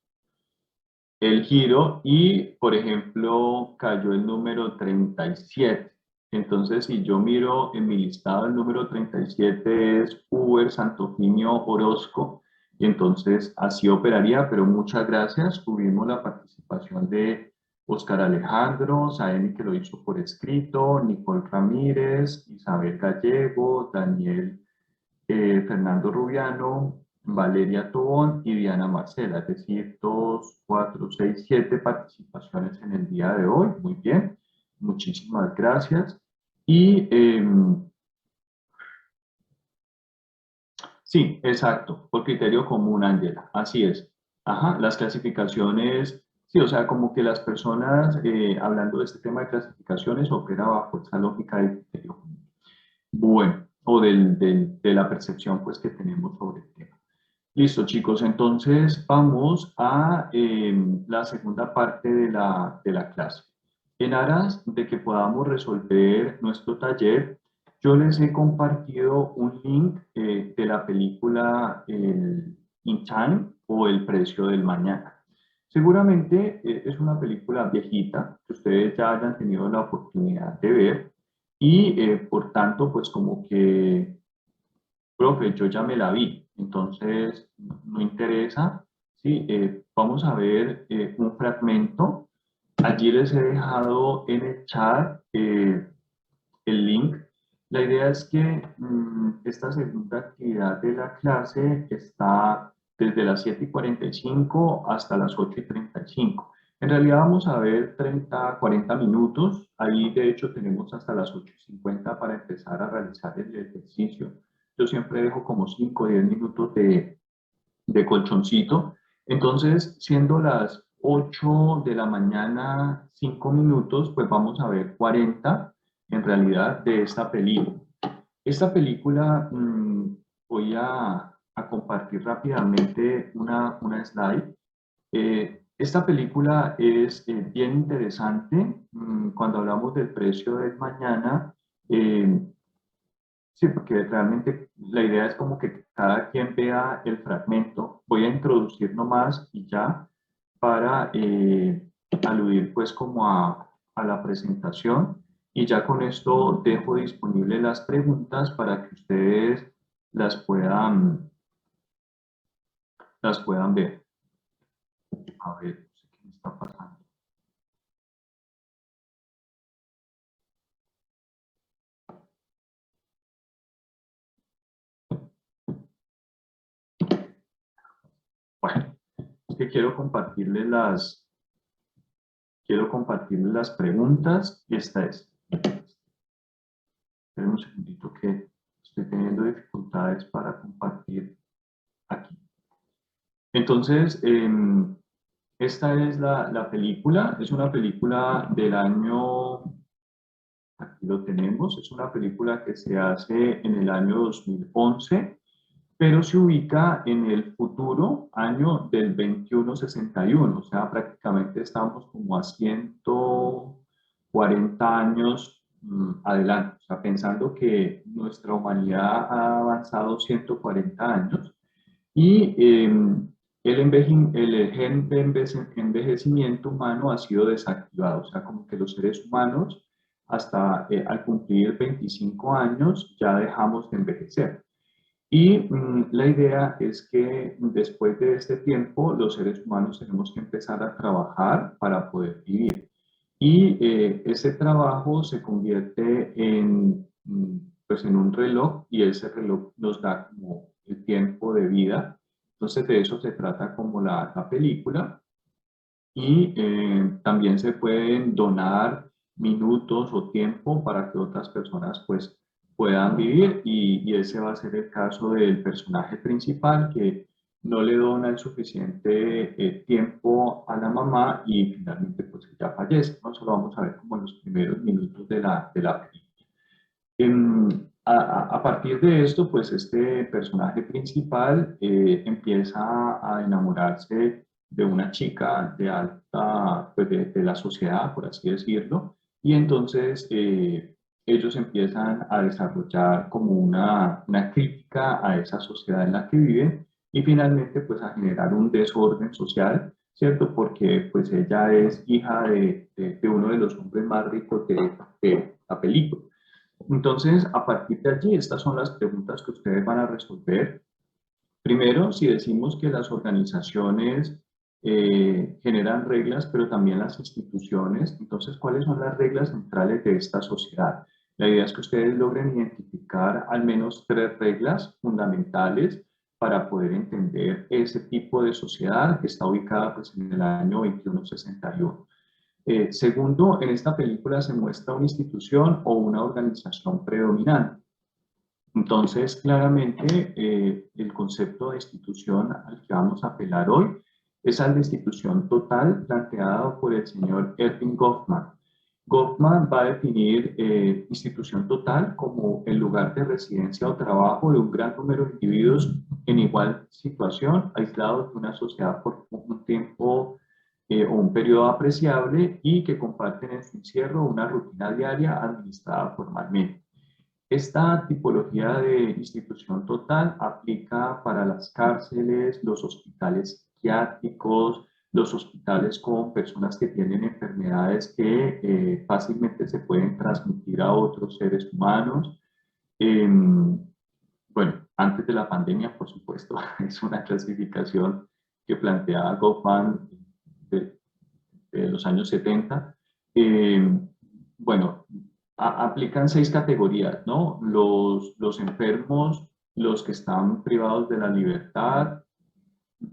el giro y, por ejemplo, cayó el número 37. Entonces, si yo miro en mi listado, el número 37 es Uber Santofimio Orozco. y entonces así operaría, pero muchas gracias. Tuvimos la participación de Oscar Alejandro, Saemi que lo hizo por escrito, Nicole Ramírez, Isabel Gallego, Daniel Fernando Rubiano, Valeria Tobón y Diana Marcela, es decir, 2, 4, 6, 7 participaciones en el día de hoy. Muy bien, muchísimas gracias. Y sí, exacto, por criterio común, Ángela, así es. Ajá, las clasificaciones, sí, o sea, como que las personas, hablando de este tema de clasificaciones, opera bajo esa lógica de criterio común. Bueno, o de la percepción pues que tenemos sobre el tema. Listo, chicos, entonces vamos a la segunda parte de la clase. En aras de que podamos resolver nuestro taller, yo les he compartido un link de la película In Time o El precio del mañana. Seguramente es una película viejita que ustedes ya hayan tenido la oportunidad de ver y por tanto, pues como que profe, yo ya me la vi, entonces no interesa. Sí, vamos a ver un fragmento. Allí les he dejado en el chat el link. La idea es que esta segunda actividad de la clase está desde las 7:45 hasta las 8:35. En realidad vamos a ver 30, 40 minutos. Ahí de hecho tenemos hasta las 8:50 para empezar a realizar el ejercicio. Yo siempre dejo como 5 o 10 minutos de colchoncito. Entonces, siendo las 8 de la mañana, 5 minutos, pues vamos a ver 40 en realidad de esta película. Esta película, voy a compartir rápidamente una slide. Esta película es bien interesante. Cuando hablamos del precio del mañana, sí, porque realmente la idea es como que cada quien vea el fragmento. Voy a introducir nomás y ya para aludir pues como a la presentación y ya con esto dejo disponibles las preguntas para que ustedes las puedan ver. A ver, no sé qué me está pasando. Bueno, es que quiero compartirles las preguntas y esta es. Esperen un segundito que estoy teniendo dificultades para compartir aquí. Entonces, esta es la película. Es una película del año, aquí lo tenemos, es una película que se hace en el año 2011, pero se ubica en el futuro año del 2161, o sea, prácticamente estamos como a 140 años adelante, o sea, pensando que nuestra humanidad ha avanzado 140 años y el gen de envejecimiento humano ha sido desactivado, o sea, como que los seres humanos hasta al cumplir 25 años ya dejamos de envejecer. Y la idea es que después de este tiempo los seres humanos tenemos que empezar a trabajar para poder vivir. Y ese trabajo se convierte pues en un reloj y ese reloj nos da como el tiempo de vida. Entonces de eso se trata como la película. Y también se pueden donar minutos o tiempo para que otras personas pues puedan vivir y ese va a ser el caso del personaje principal que no le dona el suficiente tiempo a la mamá y finalmente pues ya fallece. ¿No? Eso lo vamos a ver como en los primeros minutos de la película. A partir de esto, pues este personaje principal empieza a enamorarse de una chica de alta, pues de la sociedad, por así decirlo, y entonces ellos empiezan a desarrollar como una crítica a esa sociedad en la que viven y finalmente pues a generar un desorden social, ¿cierto? Porque pues ella es hija de uno de los hombres más ricos de la película. Entonces, a partir de allí, estas son las preguntas que ustedes van a resolver. Primero, si decimos que las organizaciones generan reglas, pero también las instituciones, entonces, ¿cuáles son las reglas centrales de esta sociedad? La idea es que ustedes logren identificar al menos 3 reglas fundamentales para poder entender ese tipo de sociedad que está ubicada pues, en el año 2161. Segundo, en esta película se muestra una institución o una organización predominante. Entonces, claramente, el concepto de institución al que vamos a apelar hoy es al de institución total planteado por el señor Erving Goffman. Goffman va a definir institución total como el lugar de residencia o trabajo de un gran número de individuos en igual situación, aislados de una sociedad por un tiempo o un periodo apreciable y que comparten en su encierro una rutina diaria administrada formalmente. Esta tipología de institución total aplica para las cárceles, los hospitales psiquiátricos, los hospitales con personas que tienen enfermedades que fácilmente se pueden transmitir a otros seres humanos. Bueno, antes de la pandemia, por supuesto, es una clasificación que planteaba Goffman de, de los años 70. Bueno, aplican 6 categorías, ¿no? Los enfermos, los que están privados de la libertad,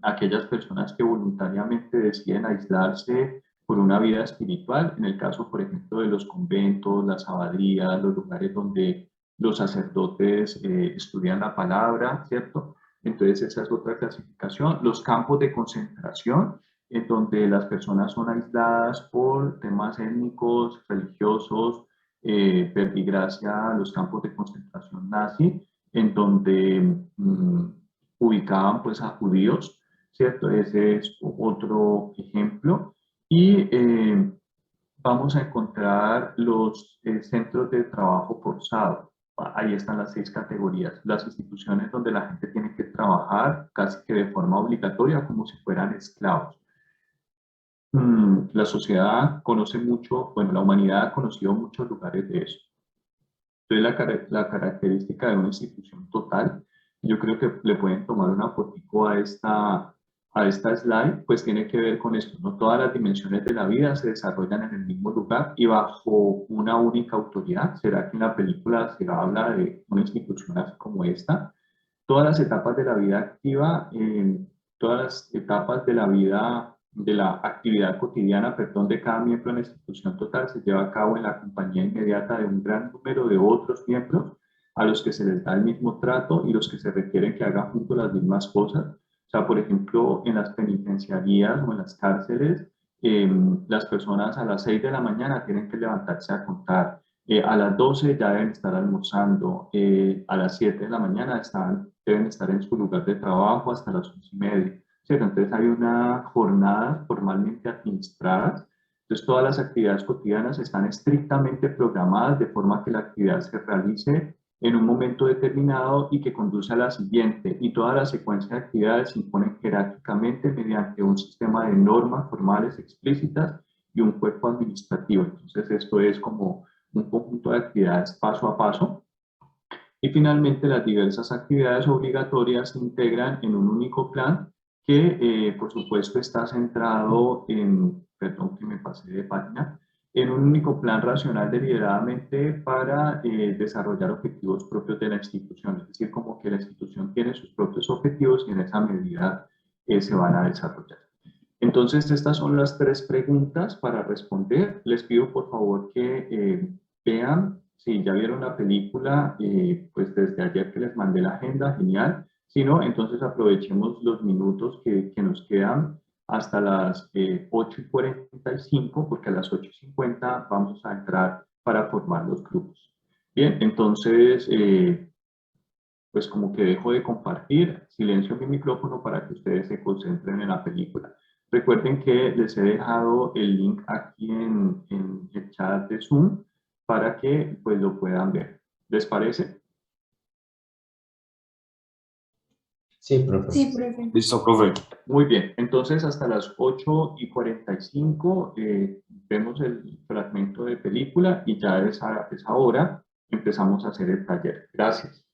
aquellas personas que voluntariamente deciden aislarse por una vida espiritual, en el caso, por ejemplo, de los conventos, las abadías, los lugares donde los sacerdotes estudian la palabra, ¿cierto? Entonces esa es otra clasificación. Los campos de concentración, en donde las personas son aisladas por temas étnicos, religiosos, verbigracia, los campos de concentración nazi, en donde ubicaban pues a judíos, ¿cierto? Ese es otro ejemplo. Y vamos a encontrar los centros de trabajo forzado. Ahí están las 6 categorías. Las instituciones donde la gente tiene que trabajar casi que de forma obligatoria, como si fueran esclavos. La sociedad conoce mucho, bueno, la humanidad ha conocido muchos lugares de eso. Entonces, la característica de una institución total, yo creo que le pueden tomar una fotico a esta slide, pues tiene que ver con esto, ¿no? Todas las dimensiones de la vida se desarrollan en el mismo lugar y bajo una única autoridad. ¿Será que en la película se habla de una institución así como esta? Todas las etapas de la vida activa, todas las etapas de la vida, de la actividad cotidiana, perdón, de cada miembro en la institución total se lleva a cabo en la compañía inmediata de un gran número de otros miembros a los que se les da el mismo trato y los que se requieren que hagan juntos las mismas cosas. O sea, por ejemplo, en las penitenciarías o en las cárceles, las personas a las 6 de la mañana tienen que levantarse a contar. A las 12 ya deben estar almorzando, a las 7 de la mañana deben estar en su lugar de trabajo hasta las 11:30. ¿Cierto? Entonces hay una jornada formalmente administradas. Entonces todas las actividades cotidianas están estrictamente programadas de forma que la actividad se realice en un momento determinado y que conduce a la siguiente. Y toda la secuencia de actividades se imponen jerárquicamente mediante un sistema de normas formales explícitas y un cuerpo administrativo. Entonces esto es como un conjunto de actividades paso a paso. Y finalmente las diversas actividades obligatorias se integran en un único plan que por supuesto está centrado en, perdón que me pasé de página, en un único plan racional deliberadamente para desarrollar objetivos propios de la institución. Es decir, como que la institución tiene sus propios objetivos y en esa medida se van a desarrollar. Entonces, estas son las 3 preguntas para responder. Les pido por favor que vean, si ya vieron la película, pues desde ayer que les mandé la agenda, genial. Si no, entonces aprovechemos los minutos que nos quedan hasta las 8:45, porque a las 8:50 vamos a entrar para formar los grupos. Bien, entonces, pues como que dejo de compartir, silencio mi micrófono para que ustedes se concentren en la película. Recuerden que les he dejado el link aquí en el chat de Zoom para que pues lo puedan ver. ¿Les parece? Sí, profe. Sí, profe. Listo, profe. Muy bien, entonces hasta las 8:45 vemos el fragmento de película y ya a esa hora empezamos a hacer el taller. Gracias.